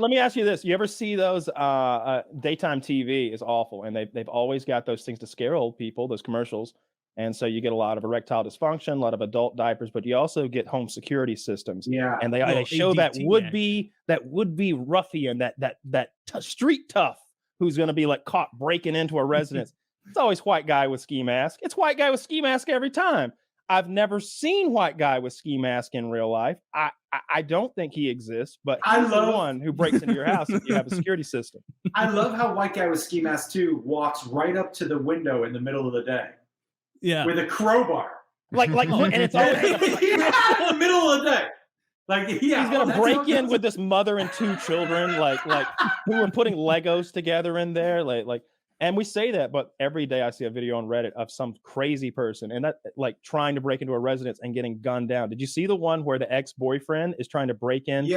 let me ask you this: you ever see those? Daytime TV is awful, and they've always got those things to scare old people, those commercials, and so you get a lot of erectile dysfunction, a lot of adult diapers, but you also get home security systems, Yeah. and they show that would be ruffian, that street tough who's going to be like caught breaking into a residence. It's always white guy with ski mask. It's white guy with ski mask every time. I've never seen white guy with ski mask in real life. I don't think he exists, but he's the one who breaks into your house if you have a security system. I love how white guy with ski mask too walks right up to the window in the middle of the day. Yeah. With a crowbar. Like and it's all in the middle of the day. Like, yeah, he's gonna break in with this mother and two children, like who are putting Legos together in there, like. And we say that, but every day I see a video on Reddit of some crazy person and that like trying to break into a residence and getting gunned down. Did you see the one where the ex-boyfriend is trying to break into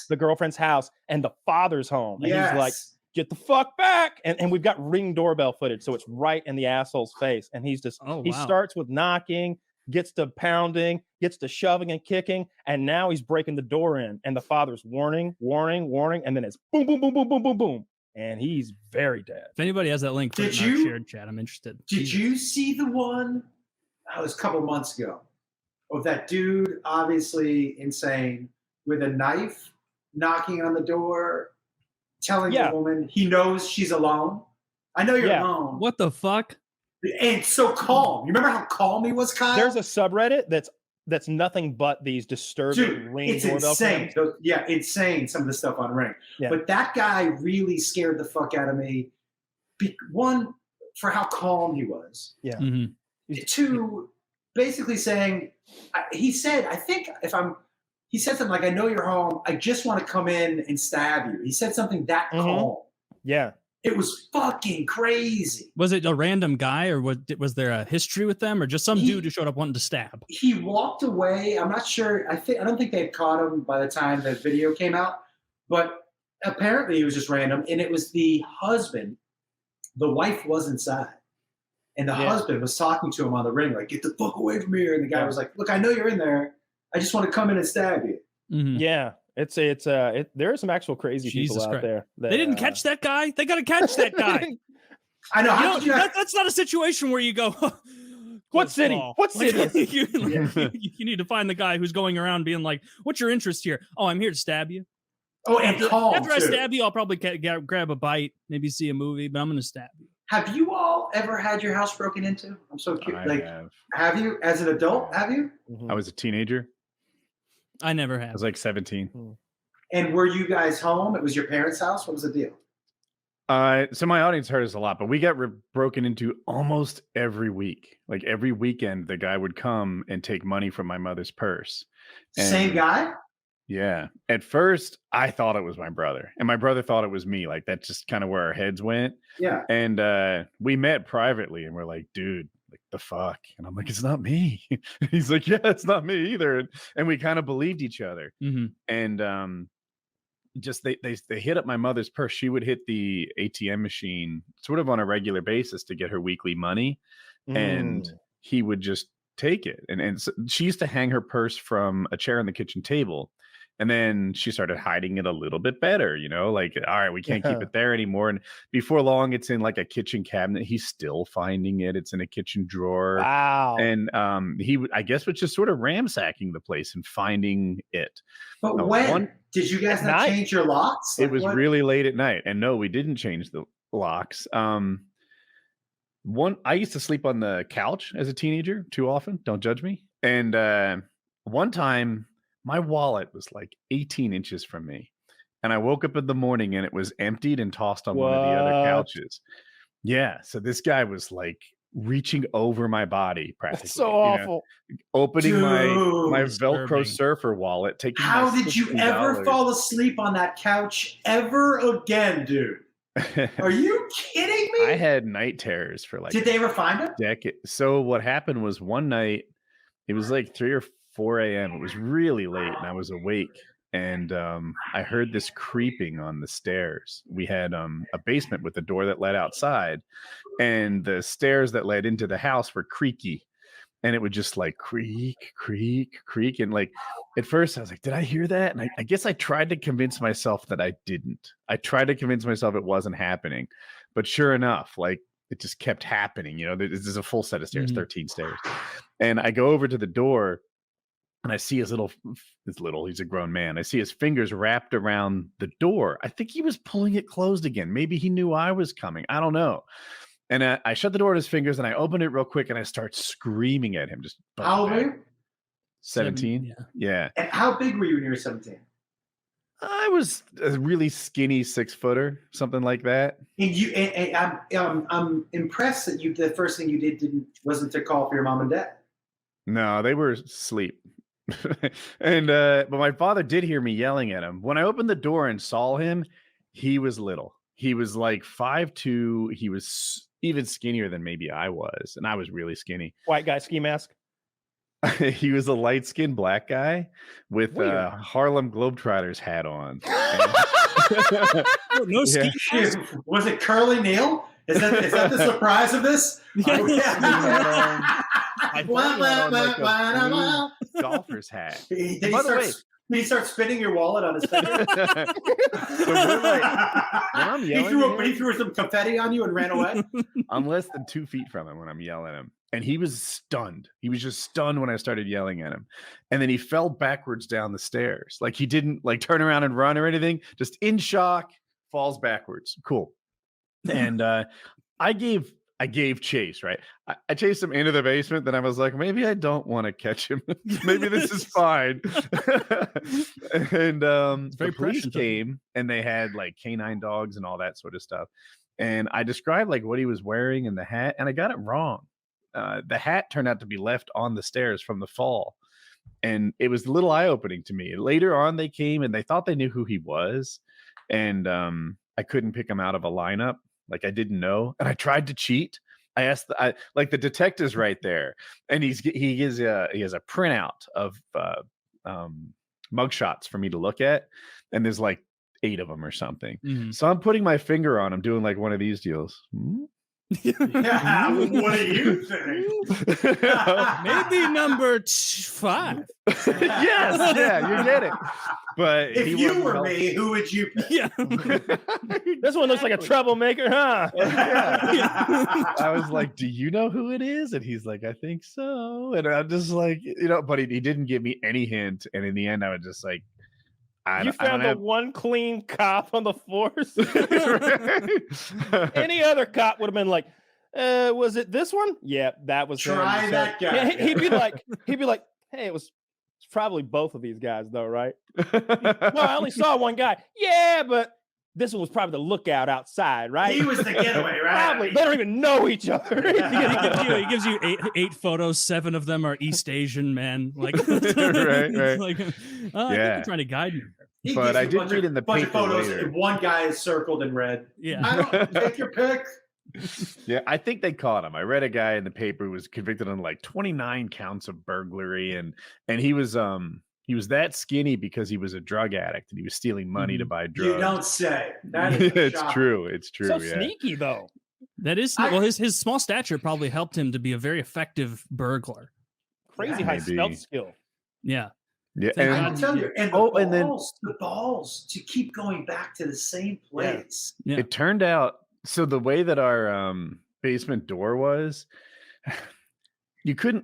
the girlfriend's house and the father's home? And he's like, get the fuck back. And we've got Ring doorbell footage. So it's right in the asshole's face. And he's just, he starts with knocking, gets to pounding, gets to shoving and kicking. And now he's breaking the door in. And the father's warning. And then it's boom, boom, boom, boom, boom, boom, boom. And he's very dead. If anybody has that link for our shared chat, I'm interested. Did you see the one? That was a couple months ago. Of that dude, obviously insane, with a knife, knocking on the door, telling the woman he knows she's alone. I know you're alone. What the fuck? And so calm. You remember how calm he was, Kyle? There's a subreddit that's nothing but these disturbing Ring doorbell insane. Insane, some of the stuff on Ring. Yeah. But that guy really scared the fuck out of me. One, for how calm he was. Yeah. Mm-hmm. Two, basically saying, he said something like, I know you're home. I just want to come in and stab you. He said something that calm. Yeah. It was fucking crazy. Was it a random guy, or was there a history with them, or just some dude who showed up wanting to stab? He walked away. I'm not sure. I don't think they had caught him by the time the video came out, but apparently it was just random. And it was the husband. The wife was inside, and the husband was talking to him on the Ring, like, "Get the fuck away from here." And the guy was like, "Look, I know you're in there. I just want to come in and stab you." Mm-hmm. Yeah. There are some actual crazy people out there. They didn't catch that guy. They got to catch that guy. I know. That's not a situation where you go, what city? What city? You need to find the guy who's going around being like, what's your interest here? Oh, I'm here to stab you. Oh, and after I stab you, I'll probably grab a bite, maybe see a movie, but I'm going to stab you. Have you all ever had your house broken into? I'm so curious. Have you, as an adult, have you? I was a teenager. I never have. I was like 17. And were you guys home? It was your parents' house? What was the deal? So my audience heard us a lot, but we got broken into almost every week. Like every weekend, the guy would come and take money from my mother's purse. Same guy? Yeah. At first, I thought it was my brother, and my brother thought it was me. Like that's just kind of where our heads went. Yeah. And we met privately, and we're like, dude, like the fuck? And I'm like, it's not me. He's like, yeah, it's not me either. And we kind of believed each other. Mm-hmm. And just they hit up my mother's purse. She would hit the ATM machine sort of on a regular basis to get her weekly money, and he would just take it. And so she used to hang her purse from a chair on the kitchen table. And then she started hiding it a little bit better, like, all right, we can't keep it there anymore. And before long, it's in like a kitchen cabinet. He's still finding it. It's in a kitchen drawer. Wow. And he, I guess, was just sort of ransacking the place and finding it. But when did you guys not change your locks? It was really late at night. And no, we didn't change the locks. I used to sleep on the couch as a teenager too often. Don't judge me. And one time, my wallet was like 18 inches from me. And I woke up in the morning and it was emptied and tossed on one of the other couches. Yeah. So this guy was like reaching over my body practically. That's so awful. Opening my Velcro surfer wallet. Taking How did you ever fall asleep on that couch ever again, dude? Are you kidding me? I had night terrors for like. Did they ever find him? Decade. So what happened was one night, it was like 3 or 4 a.m. It was really late and I was awake, and I heard this creeping on the stairs. We had a basement with a door that led outside, and the stairs that led into the house were creaky. and it would just like creak, creak, creak. And like at first I was like, did I hear that? And I guess I tried to convince myself that I didn't. I tried to convince myself it wasn't happening. But sure enough, like it just kept happening. You know, this is a full set of stairs, 13 stairs. And I go over to the door and I see he's a grown man. I see his fingers wrapped around the door. I think he was pulling it closed again. Maybe he knew I was coming. I don't know. And I shut the door with his fingers and I open it real quick and I start screaming at him. Just How old were you? 17. Yeah. And how big were you when you were 17? I was a really skinny 6-footer, something like that. And I'm impressed that the first thing you did wasn't to call for your mom and dad. No, they were asleep. And but my father did hear me yelling at him. When I opened the door and saw him, he was little. He was like 5'2". He was even skinnier than maybe I was, and I was really skinny. White guy ski mask. He was a light-skinned black guy with a Harlem Globetrotters hat on. No ski. Yeah. Was it Curly Neal? Is that the surprise of this? I thought he had on like a blue golfer's hat. Did he start spinning your wallet on his finger? So we're like, when I'm yelling, he threw some confetti on you and ran away. I'm less than 2 feet from him when I'm yelling at him. And he was stunned. He was just stunned when I started yelling at him. And then he fell backwards down the stairs. Like he didn't like turn around and run or anything, just in shock, falls backwards. Cool. And I gave chase, right? I chased him into the basement. Then I was like, maybe I don't want to catch him. Maybe this is fine. And the police came and they had like canine dogs and all that sort of stuff. And I described like what he was wearing and the hat, and I got it wrong. The hat turned out to be left on the stairs from the fall. And it was a little eye-opening to me. Later on, they came and they thought they knew who he was. And I couldn't pick him out of a lineup. Like I didn't know. And I tried to cheat. I asked like the detective's right there. And he has a printout of mugshots for me to look at. And there's like 8 of them or something. Mm-hmm. So I'm putting my finger on him, doing like one of these deals. Yeah, what do you think? Maybe number 5. Yes, yeah, you get it. But if you were me, who would you pick? Yeah. This one looks like a troublemaker, huh? Yeah. I was like, do you know who it is? And he's like, I think so. And I'm just like, but he didn't give me any hint. And in the end, I was just like, you found the one clean cop on the force. Any other cop would have been like, was it this one? Yeah, that was try him. that guy. Yeah, he'd be like, hey, it's probably both of these guys though, right? No, I only saw one guy. Yeah, but this one was probably the lookout outside, right? He was the getaway, right? Probably. They don't even know each other. He gives you 8 photos. 7 of them are East Asian men. Like, right. Like, I think you're trying to guide me. But I did read in the bunch paper of photos. later. One guy is circled in red. Yeah, I don't take your pick. Yeah, I think they caught him. I read a guy in the paper who was convicted on like 29 counts of burglary, and he was that skinny because he was a drug addict and he was stealing money to buy drugs. You don't say. That is It's true. It's true. So yeah. sneaky though. That is well. His small stature probably helped him to be a very effective burglar. Crazy high stealth skill. Yeah. Yeah, and I'll tell you, and the balls to keep going back to the same place. Yeah. It turned out, so the way that our basement door was, the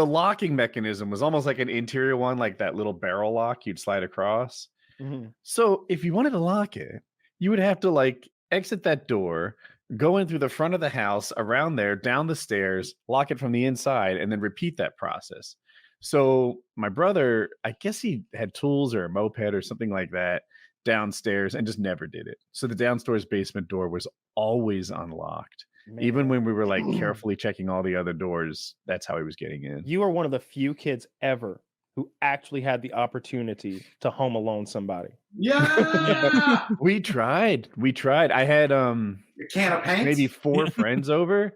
locking mechanism was almost like an interior one, like that little barrel lock you'd slide across. Mm-hmm. So if you wanted to lock it, you would have to like exit that door, go in through the front of the house, around there, down the stairs, lock it from the inside, and then repeat that process. So my brother, I guess he had tools or a moped or something like that downstairs and just never did it. So the downstairs basement door was always unlocked. Man. Even when we were like carefully checking all the other doors, that's how he was getting in. You are one of the few kids ever who actually had the opportunity to home alone somebody. Yeah. We tried. I had a can of paint? maybe 4 friends over.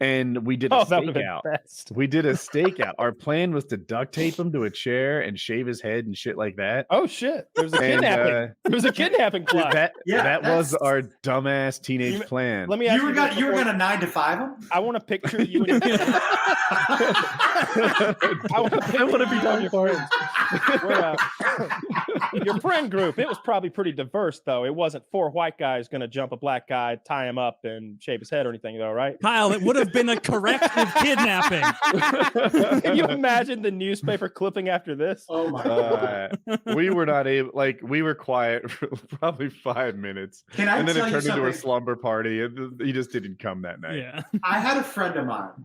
and we did a Oh, that would have been stakeout. best. We did a stakeout. Our plan was to duct tape him to a chair and shave his head and shit like that. Oh shit! There was a And, kidnapping. There was a kidnapping plot. That was that's- our dumbass teenage plan. Let me ask You were this gonna 9 to 5 him? I want to picture you. And I want to be done your friends. Your friend group. It was probably pretty diverse, though. It wasn't 4 white guys going to jump a black guy, tie him up, and shave his head or anything, though, right? Kyle, it would have been a corrective kidnapping. Can you imagine the newspaper clipping after this? Oh my god! We were not able. Like, we were quiet for probably 5 minutes, Can I and then tell it you turned into a something? slumber party. And he just didn't come that night. Yeah. I had a friend of mine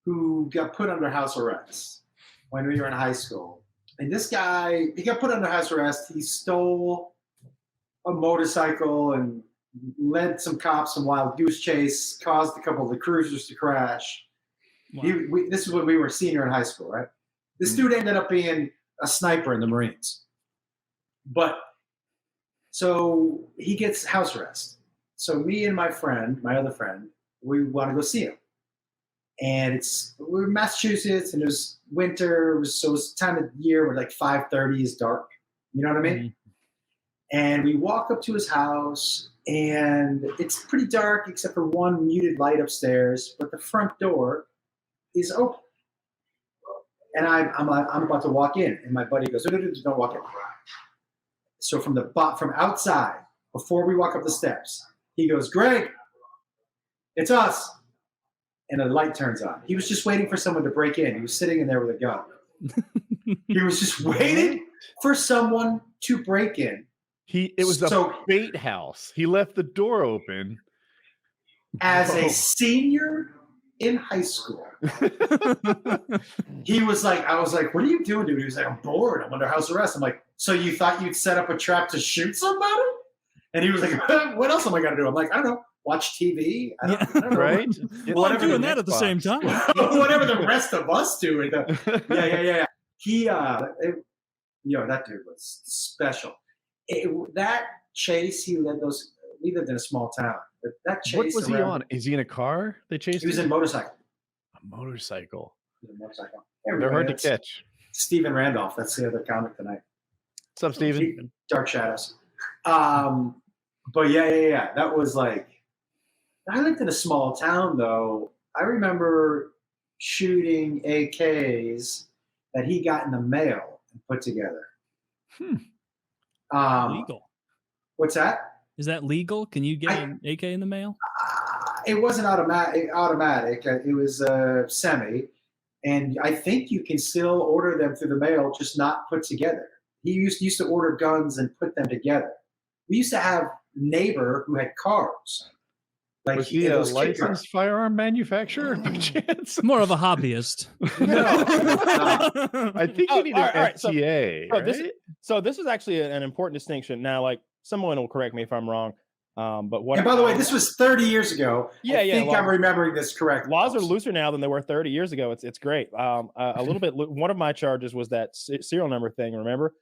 who got put under house arrest when we were in high school. And this guy, he got put under house arrest. He stole a motorcycle and led some cops some wild goose chase, caused a couple of the cruisers to crash. Wow. This is when we were senior in high school, right? This dude ended up being a sniper in the Marines. But so he gets house arrest. So me and my friend, my other friend, we want to go see him. And we're in Massachusetts, and it was winter. So it was time of year where like 5:30 is dark. You know what I mean? Mm-hmm. And we walk up to his house, and it's pretty dark except for one muted light upstairs. But the front door is open. And I'm about to walk in, and my buddy goes, "No, don't walk in." So from outside, before we walk up the steps, he goes, "Greg, it's us." And a light turns on. He was just waiting for someone to break in. He was sitting in there with a gun. He was just waiting for someone to break in. It was a bait house. He left the door open. As a senior in high school, he was like, I was like, "What are you doing, dude?" He was like, "I'm bored. I'm under house arrest." I'm like, "So you thought you'd set up a trap to shoot somebody?" And he was like, "What else am I gonna do?" I'm like, "I don't know. Watch TV. I don't know. Right? Well, I'm doing that at the same time. Whatever the rest of us do." Yeah. That dude was special. That chase, we lived in a small town. But that chase. What was he on? Is he in a car? They chased He was him? in a motorcycle. A motorcycle. Everybody, They're hard to that's catch. Stephen Randolph. That's the other comic tonight. What's up, Steven? Dark Shadows. But yeah. That was like, I lived in a small town though. I remember shooting AKs that he got in the mail and put together. Legal. What's that? Is that legal? Can you get an AK in the mail? It wasn't automatic. It was semi. And I think you can still order them through the mail, just not put together. He used to order guns and put them together. We used to have a neighbor who had cars. Like, Was he a those kid cars. licensed firearm manufacturer by chance? More of a hobbyist. No. I think you need an all right, FTA. So this is actually an important distinction. Now, like, someone will correct me if I'm wrong. But what? And by the way, this was 30 years ago. Yeah, I think I'm remembering this correctly. Laws are looser now than they were 30 years ago. It's great. A little bit. One of my charges was that serial number thing. Remember?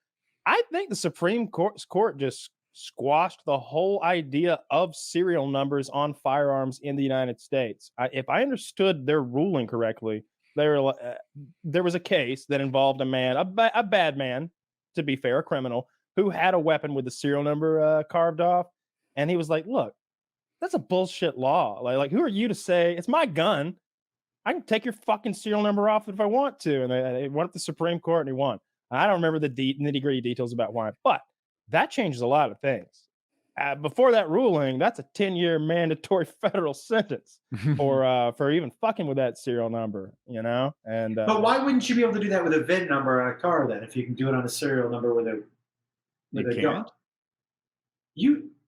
I think the Supreme Court just squashed the whole idea of serial numbers on firearms in the United States. If I understood their ruling correctly, there was a case that involved a man, a bad man, to be fair, a criminal, who had a weapon with the serial number carved off. And he was like, "Look, that's a bullshit law. Like, who are you to say it's my gun? I can take your fucking serial number off if I want to." And they went to the Supreme Court and he won. I don't remember the nitty-gritty details about why, but that changes a lot of things. Before that ruling, that's a 10-year mandatory federal sentence for even fucking with that serial number, you know? And But why wouldn't you be able to do that with a VIN number on a car then, if you can do it on a serial number with a gun?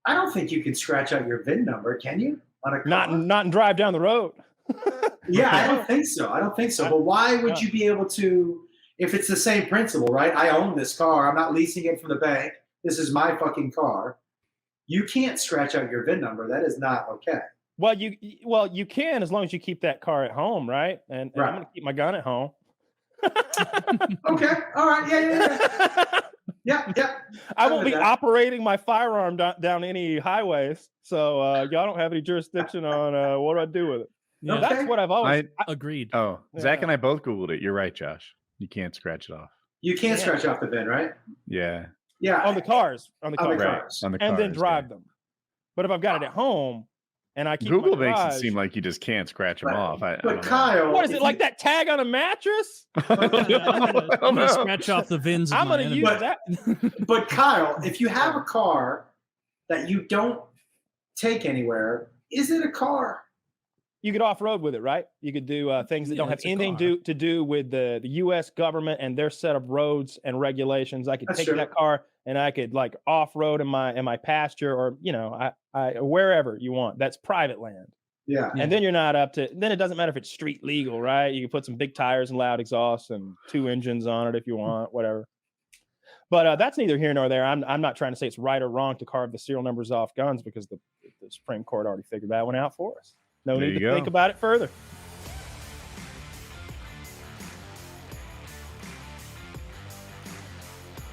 I don't think you can scratch out your VIN number, can you? On a car? Not and drive down the road. Yeah, I don't think so. But why would you be able to, if it's the same principle, right? I own this car. I'm not leasing it from the bank. This is my fucking car. You can't scratch out your VIN number. That is not okay. Well, you can as long as you keep that car at home, right? And I'm going to keep my gun at home. Okay. All right. Yeah. I won't be operating my firearm down any highways, so y'all don't have any jurisdiction on what do I do with it. Yeah. Okay. That's what I've always. Agreed. Oh, Zach Yeah. and I both Googled it. You're right, Josh. You can't scratch it off. You can't Yeah. scratch off the VIN, right? Yeah. Yeah. On the cars, on the On cars, the Right. cars. On the and then cars, drive yeah. them. But if I've got it at home and I keep Google my makes garage, it seem like you just can't scratch them But- off. I But don't know. Kyle, what is if it like that tag on a mattress? I'm gonna, I don't know. scratch off the VINs. Of I'm my gonna enemy. use But- that. But Kyle, if you have a car that you don't take anywhere, is it a car? You could off road with it, right? You could do things that Yeah, don't have it's a anything car. to do with the U.S. government and their set of roads and regulations. I could That's take true. that car and I could like off road in my pasture, or I wherever you want. That's private land. Yeah. Yeah. And then you're not up to. Then it doesn't matter if it's street legal, right? You can put some big tires and loud exhaust and 2 engines on it if you want, whatever. But that's neither here nor there. I'm not trying to say it's right or wrong to carve the serial numbers off guns, because the Supreme Court already figured that one out for us. No There need to you think go. about it further.